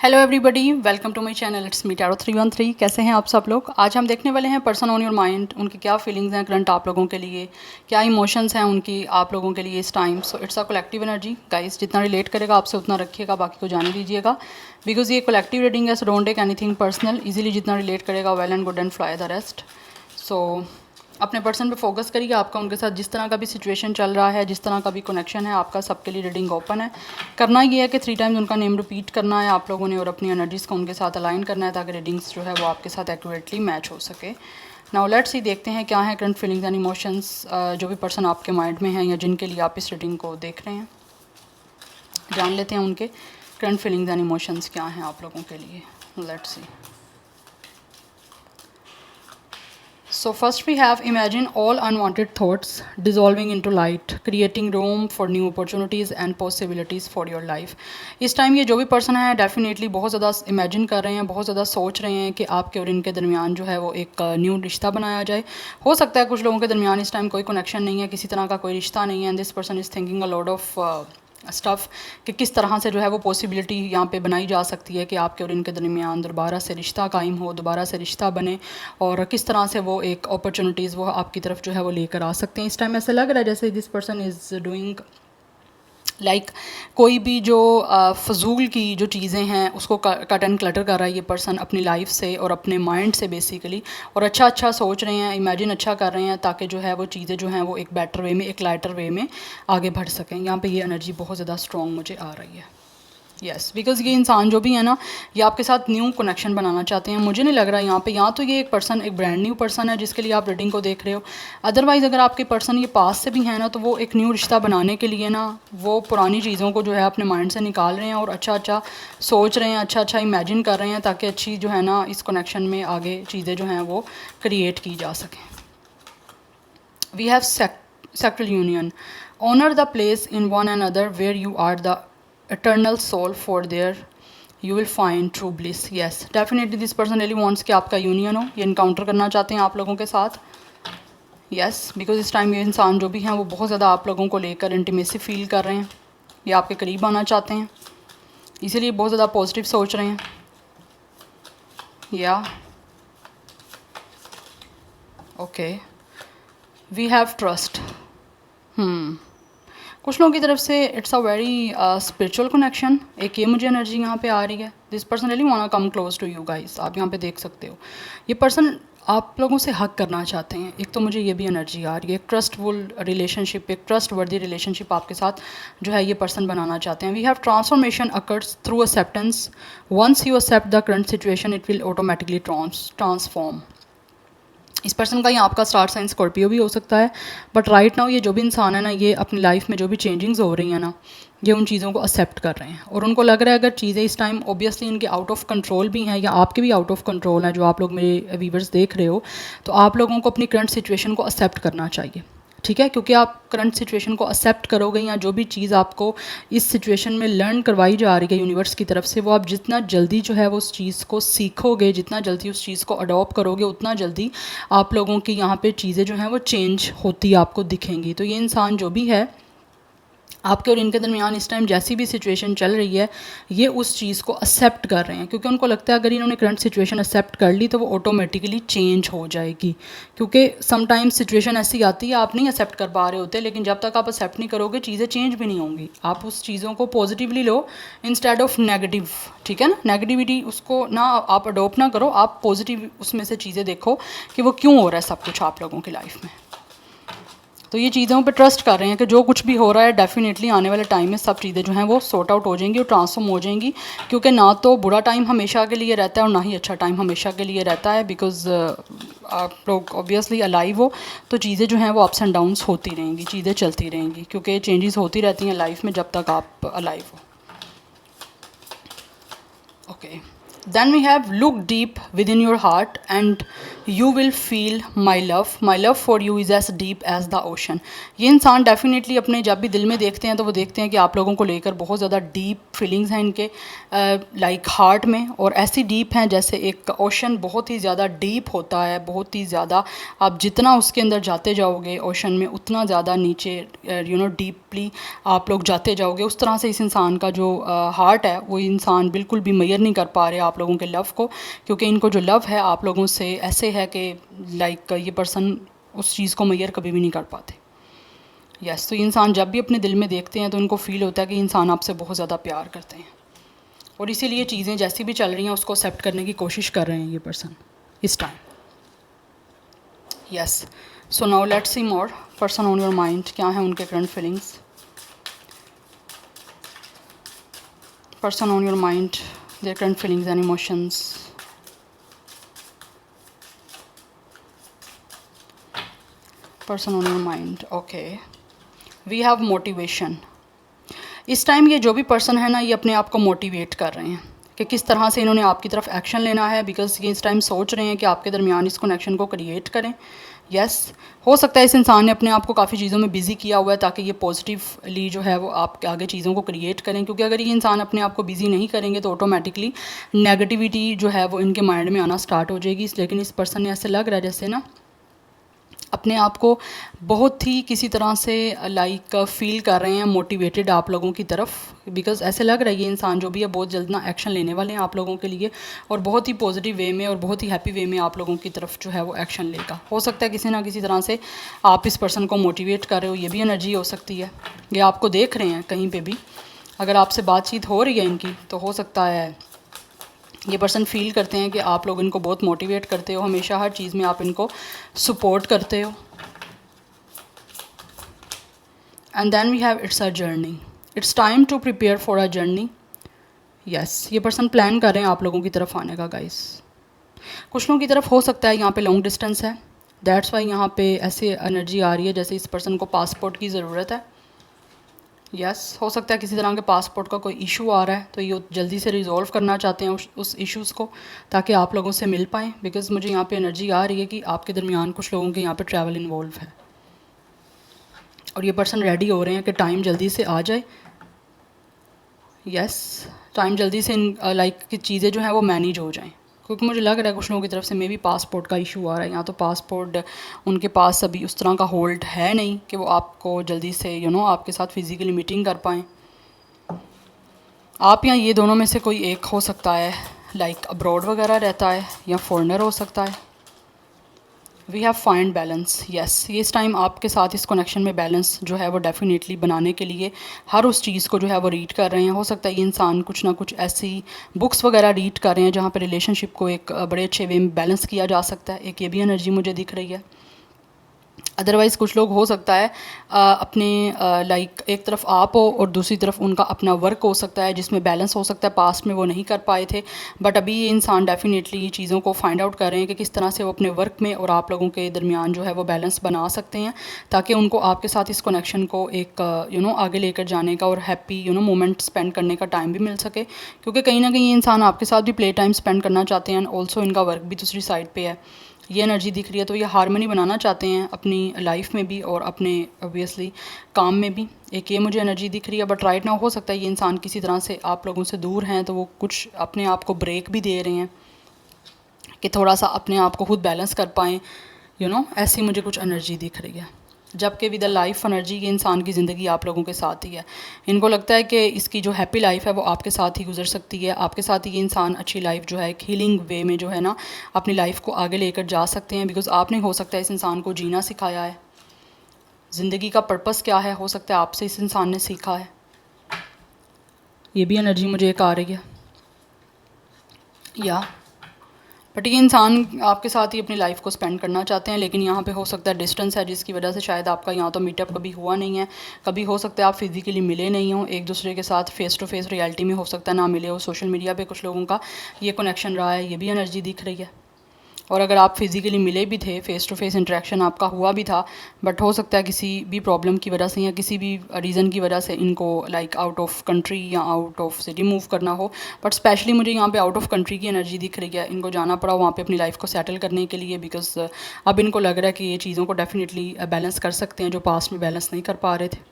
Hello everybody, welcome to my channel. It's me tarot 313। कैसे हैं आप सब लोग? आज हम देखने वाले हैं पर्सन ऑन योर माइंड, उनकी क्या फीलिंग्स हैं करंट आप लोगों के लिए, क्या इमोशंस हैं उनकी आप लोगों के लिए इस time. So it's a collective energy guys, जितना रिलेट करेगा आपसे उतना रखिएगा, बाकी को जाने दीजिएगा बिकॉज ये कलेक्टिव रीडिंग है। So don't take anything personal, easily जितना रिलेट करेगा well and good and fly the rest. So अपने पर्सन पे फोकस करिए। आपका उनके साथ जिस तरह का भी सिचुएशन चल रहा है, जिस तरह का भी कनेक्शन है, आपका सबके लिए रीडिंग ओपन है। करना ये है कि 3 टाइम्स उनका नेम रिपीट करना है आप लोगों ने और अपनी एनर्जीज़ को उनके साथ अलाइन करना है ताकि रीडिंग्स जो है वो आपके साथ एक्यूरेटली मैच हो सके। नाउ लेट्स सी, देखते हैं क्या है करंट फीलिंग्स एंड इमोशंस जो भी पर्सन आपके माइंड में है या जिनके लिए आप इस रीडिंग को देख रहे हैं। जान लेते हैं उनके करंट फीलिंग्स एंड इमोशंस क्या हैं आप लोगों के लिए। Let's see. So first we have imagine all unwanted thoughts dissolving into light, creating room for new opportunities and possibilities for your life. इस टाइम ये जो भी पर्सन है डेफिनेटली बहुत ज़्यादा इमेजिन कर रहे हैं, बहुत ज़्यादा सोच रहे हैं कि आपके और इनके दरमियान जो है वो एक न्यू रिश्ता बनाया जाए। हो सकता है कुछ लोगों के दरमियान इस टाइम कोई कनेक्शन नहीं है, किसी तरह का कोई रिश्ता नहीं है, and this person is thinking a lot of stuff कि किस तरह से जो है वो पॉसिबिलिटी यहाँ पे बनाई जा सकती है कि आपके और इनके दरमियान दोबारा से रिश्ता कायम हो, दोबारा से रिश्ता बने, और किस तरह से वो एक अपॉर्चुनिटीज़ वो आपकी तरफ जो है वो लेकर आ सकते हैं। इस टाइम ऐसा लग रहा है जैसे this person is doing like कोई भी जो फजूल की जो चीज़ें हैं उसको कट एंड क्लटर कर रहा है ये पर्सन अपनी लाइफ से और अपने माइंड से बेसिकली, और अच्छा सोच रहे हैं, इमेजिन अच्छा कर रहे हैं ताकि जो है वो चीज़ें जो हैं वो एक बेटर वे में, एक लाइटर वे में आगे बढ़ सकें। यहाँ पे ये एनर्जी बहुत ज़्यादा स्ट्रॉन्ग मुझे आ रही है। यस, बिकॉज ये इंसान जो भी है ना, ये आपके साथ न्यू कनेक्शन बनाना चाहते हैं। मुझे नहीं लग रहा यहाँ पे, यहाँ तो ये एक पर्सन एक ब्रांड न्यू पर्सन है जिसके लिए आप रीडिंग को देख रहे हो। अदरवाइज़ अगर आपके पर्सन ये पास से भी है ना, तो वो एक न्यू रिश्ता बनाने के लिए ना वो पुरानी चीज़ों को जो है अपने माइंड से निकाल रहे हैं और अच्छा सोच रहे हैं, अच्छा इमेजिन कर रहे हैं ताकि अच्छी जो है ना इस कनेक्शन में आगे चीज़ें जो हैं वो क्रिएट की जा सकें। We have sacral union, honour the place in one and other where you are the eternal soul, for there you will find true bliss. Yes, definitely this person really wants कि आपका union हो, ये encounter करना चाहते हैं आप लोगों के साथ। yes, बिकॉज इस टाइम ये इंसान जो भी हैं वो बहुत ज़्यादा आप लोगों को लेकर इंटीमेसी फील कर रहे हैं, ये आपके करीब आना चाहते हैं, इसीलिए बहुत ज़्यादा पॉजिटिव सोच रहे हैं। या ओके, वी हैव ट्रस्ट। कुछ लोगों की तरफ से it's a very spiritual connection, एक ये मुझे एनर्जी यहाँ पे आ रही है। This person really want to come close to you guys. आप यहाँ पे देख सकते हो ये पर्सन आप लोगों से हक करना चाहते हैं। एक तो मुझे ये भी एनर्जी आ रही है, एक ट्रस्टफुल रिलेशनशिप, एक ट्रस्ट वर्दी रिलेशनशिप आपके साथ जो है ये पर्सन बनाना चाहते हैं। We have transformation occurs through acceptance. Once you accept the current situation it will automatically transform. इस पर्सन का या आपका स्टार साइन स्कॉर्पियो भी हो सकता है, बट राइट नाउ ये जो भी इंसान है ना, ये अपनी लाइफ में जो भी चेंजिंग्स हो रही हैं ना, ये उन चीज़ों को एक्सेप्ट कर रहे हैं और उनको लग रहा है अगर चीज़ें इस टाइम ऑब्वियसली इनके आउट ऑफ कंट्रोल भी हैं या आपके भी आउट ऑफ कंट्रोल हैं, जो आप लोग मेरे व्यूवर्स देख रहे हो, तो आप लोगों को अपनी करंट सिचुएशन को एक्सेप्ट करना चाहिए। ठीक है, क्योंकि आप करंट सिचुएशन को एक्सेप्ट करोगे या जो भी चीज़ आपको इस सिचुएशन में लर्न करवाई जा रही है यूनिवर्स की तरफ से, वो आप जितना जल्दी जो है वो उस चीज़ को सीखोगे, जितना जल्दी उस चीज़ को अडॉप्ट करोगे, उतना जल्दी आप लोगों की यहाँ पे चीज़ें जो हैं वो चेंज होती आपको दिखेंगी। तो ये इंसान जो भी है आपके और इनके दरमियान इस टाइम जैसी भी सिचुएशन चल रही है, ये उस चीज़ को एक्सेप्ट कर रहे हैं क्योंकि उनको लगता है अगर इन्होंने करंट सिचुएशन एक्सेप्ट कर ली तो वो ऑटोमेटिकली चेंज हो जाएगी। क्योंकि समटाइम्स सिचुएशन ऐसी आती है आप नहीं एक्सेप्ट कर पा रहे होते, लेकिन जब तक आप एक्सेप्ट नहीं करोगे चीज़ें चेंज भी नहीं होंगी। आप उस चीज़ों को positively low instead of negative. ठीक है ना, नेगेटिविटी उसको ना आप अडोप्ट ना करो, आप पॉजिटिव उसमें से चीज़ें देखो कि वो क्यों हो रहा है सब कुछ आप लोगों की लाइफ में। तो ये चीज़ों पे ट्रस्ट कर रहे हैं कि जो कुछ भी हो रहा है डेफिनेटली आने वाले टाइम में सब चीज़ें जो हैं वो सॉर्ट आउट हो जाएंगी और ट्रांसफॉर्म हो जाएंगी, क्योंकि ना तो बुरा टाइम हमेशा के लिए रहता है और ना ही अच्छा टाइम हमेशा के लिए रहता है। बिकॉज आप लोग ऑब्वियसली अलाइव हो तो चीज़ें जो हैं वो अप्स एंड डाउन्स होती रहेंगी, चीज़ें चलती रहेंगी, क्योंकि चेंजेस होती रहती हैं लाइफ में जब तक आप अलाइव हो। Okay, then we have look deep within your heart and you will feel my love for you is as deep as the ocean. ये इंसान डेफिनेटली अपने जब भी दिल में देखते हैं तो वो देखते हैं कि आप लोगों को लेकर बहुत ज़्यादा डीप फीलिंग्स हैं इनके लाइक हार्ट में, और ऐसी डीप हैं जैसे एक ओशन बहुत ही ज़्यादा डीप होता है, बहुत ही ज़्यादा आप जितना उसके अंदर जाते जाओगे ओशन में उतना ज़्यादा नीचे डीपली आप लोग जाते जाओगे। उस तरह से इस इंसान का जो हार्ट है वो इंसान बिल्कुल भी मेजर नहीं कर पा रहे आप लोगों के लव को, क्योंकि इनको जो लव है आप लोगों से ऐसे है कि लाइक ये पर्सन उस चीज़ को मेजर कभी भी नहीं कर पाते। यस, तो ये इंसान जब भी अपने दिल में देखते हैं तो इनको फील होता है कि इंसान आपसे बहुत ज़्यादा प्यार करते हैं, और इसीलिए चीज़ें जैसी भी चल रही हैं उसको एक्सेप्ट करने की कोशिश कर रहे हैं ये पर्सन इस time. Yes, so now let's see more person on your mind, क्या है उनके current feelings. Person on your mind, their current feelings and emotions. Person on your mind, okay, we have motivation. इस time ये जो भी person है ना ये अपने आप को मोटिवेट कर रहे हैं कि किस तरह से इन्होंने आपकी तरफ एक्शन लेना है, बिकॉज ये इस टाइम सोच रहे हैं कि आपके दरमियान इस कनेक्शन को क्रिएट करें। यस, हो सकता है इस इंसान ने अपने आप को काफ़ी चीज़ों में बिज़ी किया हुआ है ताकि ये पॉजिटिवली जो है वो आपके आगे चीज़ों को क्रिएट करें, क्योंकि अगर ये इंसान अपने आप को बिज़ी नहीं करेंगे तो ऑटोमेटिकली नेगेटिविटी जो है वो इनके माइंड में आना स्टार्ट हो जाएगी। लेकिन इस पर्सन ने ऐसे लग रहा है जैसे ना अपने आप को बहुत ही किसी तरह से लाइक फील कर रहे हैं मोटिवेटेड आप लोगों की तरफ, बिकॉज ऐसे लग रहा है ये इंसान जो भी है बहुत जल्द ना एक्शन लेने वाले हैं आप लोगों के लिए, और बहुत ही पॉजिटिव वे में और बहुत ही हैप्पी वे में आप लोगों की तरफ जो है वो एक्शन लेगा। हो सकता है किसी ना किसी तरह से आप इस पर्सन को मोटिवेट कर रहे हो, ये भी एनर्जी हो सकती है। ये आपको देख रहे हैं कहीं पर भी, अगर आपसे बातचीत हो रही है इनकी तो हो सकता है ये पर्सन फील करते हैं कि आप लोग इनको बहुत मोटिवेट करते हो, हमेशा हर चीज़ में आप इनको सपोर्ट करते हो। And then we have it's a journey, it's time to prepare for a journey. Yes, ये पर्सन प्लान कर रहे हैं आप लोगों की तरफ आने का गाइस। कुछ लोगों की तरफ हो सकता है यहाँ पे लॉन्ग डिस्टेंस है, दैट्स वाई यहाँ पे ऐसे एनर्जी आ रही है जैसे इस पर्सन को पासपोर्ट की ज़रूरत है। यस, हो सकता है किसी तरह के पासपोर्ट का कोई इशू आ रहा है तो ये जल्दी से रिजॉल्व करना चाहते हैं उस इश्यूज़ को ताकि आप लोगों से मिल पाएँ, बिकॉज मुझे यहाँ पे एनर्जी आ रही है कि आपके दरमियान कुछ लोगों के यहाँ पे ट्रैवल इन्वॉल्व है, और ये पर्सन रेडी हो रहे हैं कि टाइम जल्दी से आ जाए। यस, टाइम जल्दी से लाइक कि चीज़ें जो हैं वो मैनेज हो जाएँ, क्योंकि मुझे लग रहा है कुछ लोगों की तरफ से मे भी पासपोर्ट का इशू आ रहा है, या तो पासपोर्ट उनके पास अभी उस तरह का होल्ड है नहीं कि वो आपको जल्दी से आपके साथ फिज़िकली मीटिंग कर पाएँ। आप या ये दोनों में से कोई एक हो सकता है, लाइक अब्रॉड वगैरह रहता है या फॉरेनर हो सकता है। We have find balance. Yes, ये इस टाइम आपके साथ इस कनेक्शन में बैलेंस जो है वो डेफिनेटली बनाने के लिए हर उस चीज़ को जो है वो रीड कर रहे हैं। हो सकता है ये इंसान कुछ ना कुछ ऐसी बुक्स वगैरह रीड कर रहे हैं जहाँ पे रिलेशनशिप को एक बड़े अच्छे वे में बैलेंस किया जा सकता है। एक ये भी एनर्जी मुझे दिख रही है। अदरवाइज़ कुछ लोग हो सकता है अपने लाइक एक तरफ आप हो और दूसरी तरफ उनका अपना वर्क हो सकता है जिसमें बैलेंस हो सकता है, पास्ट में वो नहीं कर पाए थे, बट अभी ये इंसान डेफिनेटली ये चीज़ों को फाइंड आउट कर रहे हैं कि किस तरह से वो अपने वर्क में और आप लोगों के दरमियान जो है वो बैलेंस बना सकते हैं ताकि उनको आपके साथ इस कनेक्शन को एक आगे लेकर जाने का और हैप्पी मोमेंट स्पेंड करने का टाइम भी मिल सके, क्योंकि कहीं ना कहीं ये इंसान आपके साथ भी प्ले टाइम स्पेंड करना चाहते हैं एंड ऑल्सो इनका वर्क भी दूसरी साइड पर है। ये एनर्जी दिख रही है, तो ये हारमनी बनाना चाहते हैं अपनी लाइफ में भी और अपने ऑब्वियसली काम में भी। एक ये मुझे एनर्जी दिख रही है, बट राइट नाउ हो सकता है ये इंसान किसी तरह से आप लोगों से दूर हैं तो वो कुछ अपने आप को ब्रेक भी दे रहे हैं कि थोड़ा सा अपने आप को खुद बैलेंस कर पाएँ, ऐसी मुझे कुछ एनर्जी दिख रही है। जबकि विद द लाइफ एनर्जी ये इंसान की ज़िंदगी आप लोगों के साथ ही है। इनको लगता है कि इसकी जो हैप्पी लाइफ है वो आपके साथ ही गुजर सकती है, आपके साथ ही ये इंसान अच्छी लाइफ जो है एक हीलिंग वे में जो है ना अपनी लाइफ को आगे लेकर जा सकते हैं, बिकॉज़ आपने हो सकता है इस इंसान को जीना सिखाया है। ज़िंदगी का पर्पस क्या है हो सकता है आपसे इस इंसान ने सीखा है। ये भी एनर्जी मुझे एक आ रही है या बट ये इंसान आपके साथ ही अपनी लाइफ को स्पेंड करना चाहते हैं, लेकिन यहाँ पे हो सकता है डिस्टेंस है जिसकी वजह से शायद आपका यहाँ तो मीटअप कभी हुआ नहीं है, कभी हो सकता है आप फिज़िकली मिले नहीं हो एक दूसरे के साथ फेस टू फेस रियलिटी में, हो सकता है ना मिले हो, सोशल मीडिया पे कुछ लोगों का ये कनेक्शन रहा है। ये भी एनर्जी दिख रही है। और अगर आप फिज़िकली मिले भी थे, फ़ेस टू फेस इंटरेक्शन आपका हुआ भी था, बट हो सकता है किसी भी प्रॉब्लम की वजह से या किसी भी रीज़न की वजह से इनको लाइक आउट ऑफ कंट्री या आउट ऑफ सिटी मूव करना हो। बट स्पेशली मुझे यहाँ पे आउट ऑफ कंट्री की एनर्जी दिख रही है, इनको जाना पड़ा वहाँ पे अपनी लाइफ को सेटल करने के लिए, बिकॉज अब इनको लग रहा है कि ये चीज़ों को डेफिनेटली बैलेंस कर सकते हैं जो पास्ट में बैलेंस नहीं कर पा रहे थे।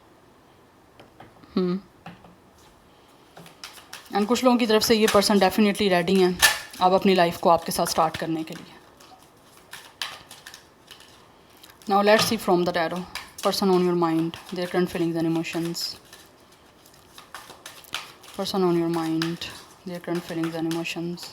एंड कुछ लोगों की तरफ से ये पर्सन डेफिनेटली रेडी हैं अब अपनी लाइफ को आपके साथ स्टार्ट करने के लिए। Now let's see from the tarot person on your mind, their current feelings and emotions. Person on your mind, their current feelings and emotions.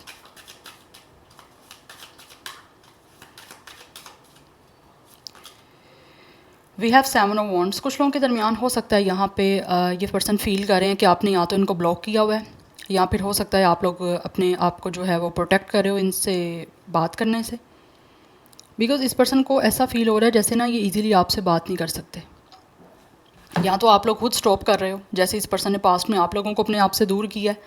We have 7 of wands. कुछ लोगों के दरमियान हो सकता है यहाँ पे ये पर्सन फील कर रहे हैं कि आपने या तो इनको ब्लॉक किया हुआ है, या फिर हो सकता है आप लोग अपने आप को जो है वो प्रोटेक्ट कर रहे हो इनसे बात करने से, बिकॉज इस पर्सन को ऐसा फील हो रहा है जैसे ना ये इजीली आपसे बात नहीं कर सकते। या तो आप लोग खुद स्टॉप कर रहे हो, जैसे इस पर्सन ने पास्ट में आप लोगों को अपने आप से दूर किया है,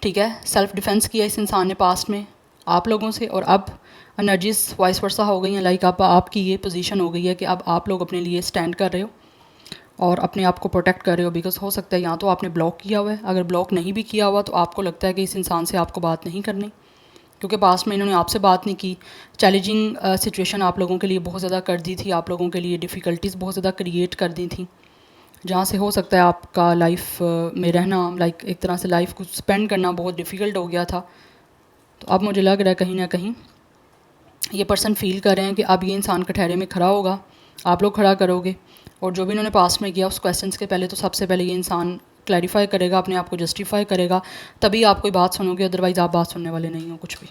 ठीक है, सेल्फ डिफेंस किया इस इंसान ने पास्ट में आप लोगों से, और अब एनर्जीज वाइस वर्सा हो गई हैं। लाइक आपकी ये पोजीशन हो गई है कि अब आप लोग अपने लिए स्टैंड कर रहे हो और अपने आप को प्रोटेक्ट कर रहे हो, बिकॉज हो सकता है या तो आपने ब्लॉक किया हुआ है, अगर ब्लॉक नहीं भी किया हुआ तो आपको लगता है कि इस इंसान से आपको बात नहीं करनी, क्योंकि पास्ट में इन्होंने आपसे बात नहीं की। चैलेंजिंग सिचुएशन आप लोगों के लिए बहुत ज़्यादा कर दी थी, आप लोगों के लिए डिफ़िकल्टीज़ बहुत ज़्यादा क्रिएट कर दी थी, जहाँ से हो सकता है आपका लाइफ में रहना, लाइक एक तरह से लाइफ को स्पेंड करना बहुत डिफ़िकल्ट हो गया था। तो अब मुझे लग रहा है कहीं ना कहीं ये पर्सन फील कर रहे हैं कि अब ये इंसान कटहरे में खड़ा होगा, आप लोग खड़ा करोगे, और जो भी इन्होंने पास्ट में किया उस क्वेश्चंस के पहले तो सबसे पहले ये इंसान क्लैरिफाई करेगा, अपने आप को जस्टिफाई करेगा, तभी आप कोई बात सुनोगे, अदरवाइज़ आप बात सुनने वाले नहीं हो कुछ भी।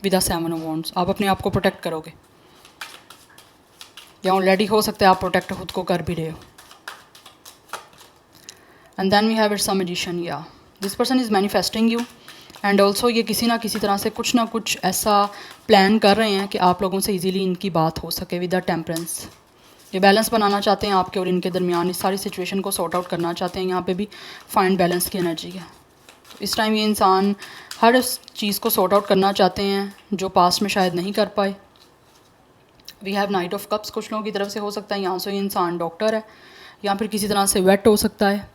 विद 7 ऑफ वॉन्ड्स आप अपने आप को प्रोटेक्ट करोगे, या ऑलरेडी हो सकता है आप प्रोटेक्ट खुद को कर भी रहे हो। And then we have it's a magician, या this person is manifesting you, and also ये किसी ना किसी तरह से कुछ ना कुछ ऐसा प्लान कर रहे हैं कि आप लोगों से इजीली इनकी बात हो सके। विद द टेम्परेंस ये बैलेंस बनाना चाहते हैं आपके और इनके दरमियान, इस सारी सिचुएशन को सॉर्ट आउट करना चाहते हैं। यहाँ पे भी फाइंड बैलेंस की एनर्जी है। इस टाइम ये इंसान हर उस चीज़ को सॉर्ट आउट करना चाहते हैं जो पास्ट में शायद नहीं कर पाए। We have knight of cups. कुछ लोगों की तरफ से हो सकता है यहाँ से ये इंसान डॉक्टर है, या फिर किसी तरह से वेट हो सकता है,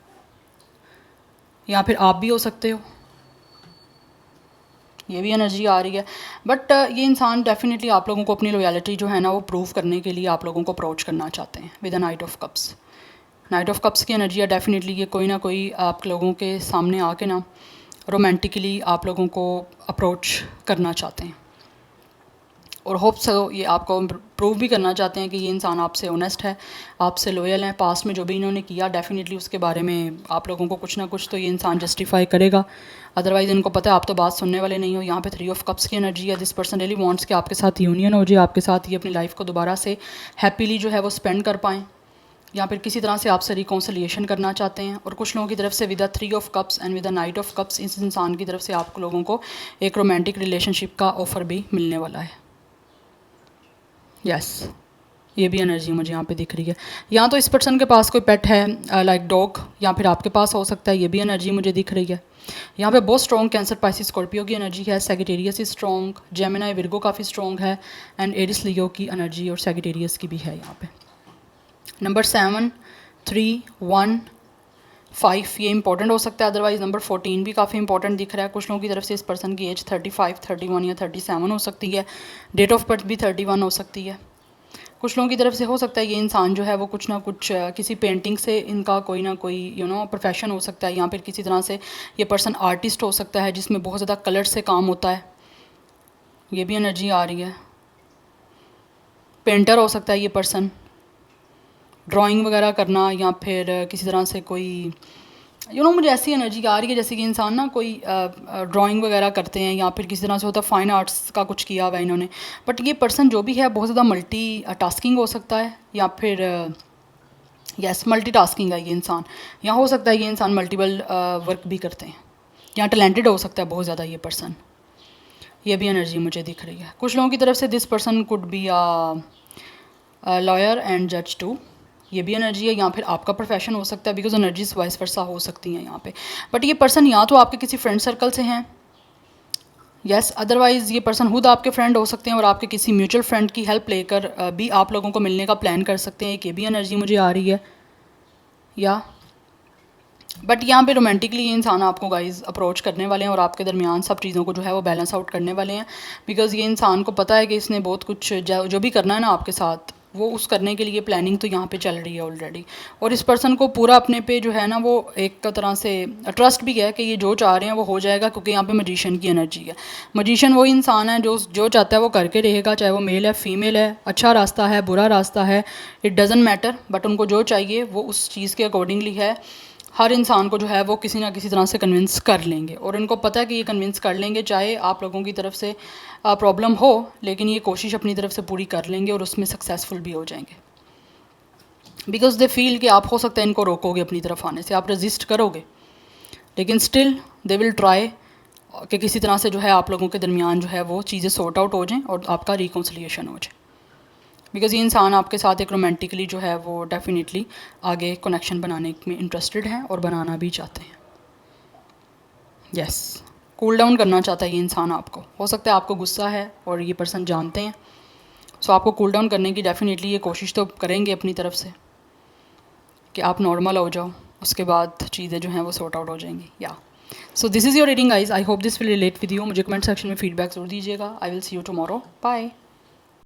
या फिर आप भी हो सकते हो, ये भी एनर्जी आ रही है। बट ये इंसान डेफिनेटली आप लोगों को अपनी लॉयल्टी जो है ना वो प्रूव करने के लिए आप लोगों को अप्रोच करना चाहते हैं with a night of cups. Night of cups की एनर्जी है डेफिनेटली ये कोई ना कोई आप लोगों के सामने आके ना रोमांटिकली आप लोगों को अप्रोच करना चाहते हैं, और होप सो ये आपको प्रूव भी करना चाहते हैं कि ये इंसान आपसे ऑनेस्ट है, आपसे लॉयल है। पास्ट में जो भी इन्होंने किया डेफिनेटली उसके बारे में आप लोगों को कुछ ना कुछ तो ये इंसान जस्टिफाई करेगा, अदरवाइज़ इनको पता है आप तो बात सुनने वाले नहीं हो। यहाँ पे 3 ऑफ कप्स की एनर्जी है। दिस पर्सन रियली वांट्स कि आपके साथ यूनियन हो जाए, आपके साथ ये अपनी लाइफ को दोबारा से हैप्पीली जो है वो स्पेंड कर पाएँ, या फिर किसी तरह से आपसे रिकॉन्सिलिएशन करना चाहते हैं। और कुछ लोगों की तरफ से with 3 of cups and with night of cups इस इंसान की तरफ से आप लोगों को एक रोमांटिक रिलेशनशिप का ऑफ़र भी मिलने वाला है। यस ये भी एनर्जी मुझे यहाँ पे दिख रही है। या तो इस पर्सन के पास कोई पेट है लाइक डॉग, या फिर आपके पास हो सकता है, ये भी एनर्जी मुझे दिख रही है। यहाँ पे बहुत स्ट्रॉन्ग कैंसर पाइसिस स्कॉर्पियो की एनर्जी है, सैजिटेरियस स्ट्रॉन्ग, जेमिनी विर्गो काफ़ी स्ट्रॉन्ग है, एंड एरिस लियो की एनर्जी और सैजिटेरियस की भी है यहाँ पे। नंबर 7, 3, 1, 5 ये इंपॉर्टेंट हो सकता है, अदरवाइज नंबर 14 भी काफ़ी इंपॉर्टेंट दिख रहा है। कुछ लोगों की तरफ से इस पर्सन की एज 35, 31 या 37 हो सकती है, डेट ऑफ बर्थ भी 31 हो सकती है। कुछ लोगों की तरफ से हो सकता है ये इंसान जो है वो कुछ ना कुछ किसी पेंटिंग से इनका कोई ना कोई प्रोफेशन हो सकता है, या फिर किसी तरह से ये पर्सन आर्टिस्ट हो सकता है जिसमें बहुत ज़्यादा कलर से काम होता है, ये भी एनर्जी आ रही है। पेंटर हो सकता है ये पर्सन, ड्राइंग वगैरह करना, या फिर किसी तरह से कोई मुझे ऐसी एनर्जी आ रही है जैसे कि इंसान ना कोई ड्राइंग वगैरह करते हैं, या फिर किसी तरह से होता है फाइन आर्ट्स का कुछ किया हुआ है इन्होंने। बट ये पर्सन जो भी है बहुत ज़्यादा मल्टी टास्किंग हो सकता है, या फिर यस मल्टी टास्किंग है ये इंसान, या हो सकता है ये इंसान मल्टीपल वर्क भी करते हैं, या टैलेंटेड हो सकता है बहुत ज़्यादा ये पर्सन, ये भी एनर्जी मुझे दिख रही है। कुछ लोगों की तरफ से this person could be lawyer and जज टू, ये भी एनर्जी है। या फिर आपका प्रोफेशन हो सकता है, बिकॉज एनर्जीज वाइस वर्सा हो सकती हैं यहाँ पे। बट ये पर्सन या तो आपके किसी फ्रेंड सर्कल से हैं, यस अदरवाइज़ ये पर्सन खुद आपके फ्रेंड हो सकते हैं और आपके किसी म्यूचुअल फ्रेंड की हेल्प लेकर भी आप लोगों को मिलने का प्लान कर सकते हैं। एक ये भी एनर्जी मुझे आ रही है। या बट यहाँ पे रोमांटिकली ये इंसान आपको गाइज अप्रोच करने वाले हैं और आपके दरमियान सब चीज़ों को जो है वो बैलेंस आउट करने वाले हैं। बिकॉज़ ये इंसान को पता है कि इसने बहुत कुछ जो भी करना है ना आपके साथ, वो उस करने के लिए प्लानिंग तो यहाँ पे चल रही है ऑलरेडी। और इस पर्सन को पूरा अपने पे जो है ना वो एक तरह से ट्रस्ट भी है कि ये जो चाह रहे हैं वो हो जाएगा, क्योंकि यहाँ पे मजिशियन की एनर्जी है। मजिशियन वो इंसान है जो जो चाहता है वो करके रहेगा, चाहे वो मेल है फीमेल है, अच्छा रास्ता है बुरा रास्ता है, इट डज़न्ट मैटर। बट उनको जो चाहिए वो उस चीज़ के अकॉर्डिंगली है। हर इंसान को जो है वो किसी ना किसी तरह से कन्विंस कर लेंगे और इनको पता है कि ये कन्विंस कर लेंगे, चाहे आप लोगों की तरफ से प्रॉब्लम हो, लेकिन ये कोशिश अपनी तरफ से पूरी कर लेंगे और उसमें सक्सेसफुल भी हो जाएंगे। बिकॉज दे फील कि आप हो सकता है इनको रोकोगे अपनी तरफ आने से, आप रजिस्ट करोगे, लेकिन स्टिल दे विल ट्राई कि किसी तरह से जो है आप लोगों के दरमियान जो है वो चीज़ें सॉर्ट आउट हो जाएँ और आपका रिकॉन्सिलिएशन हो जाए। बिकॉज़ ये इंसान आपके साथ एक रोमांटिकली जो है वो डेफिनेटली आगे कनेक्शन बनाने में इंटरेस्टेड हैं और बनाना भी चाहते हैं। यस कूल डाउन करना चाहता है ये इंसान आपको। हो सकता है आपको गुस्सा है और ये पर्सन जानते हैं, सो आपको कूल डाउन करने की डेफिनेटली ये कोशिश तो करेंगे अपनी तरफ से कि आप नॉर्मल हो जाओ, उसके बाद चीज़ें जो हैं वो सॉर्ट आउट हो जाएंगी। Yeah so this is your reading guys. I hope this will relate with you. मुझे कमेंट सेक्शन में फीडबैक ज़रूर दीजिएगा। I will see you tomorrow. Bye.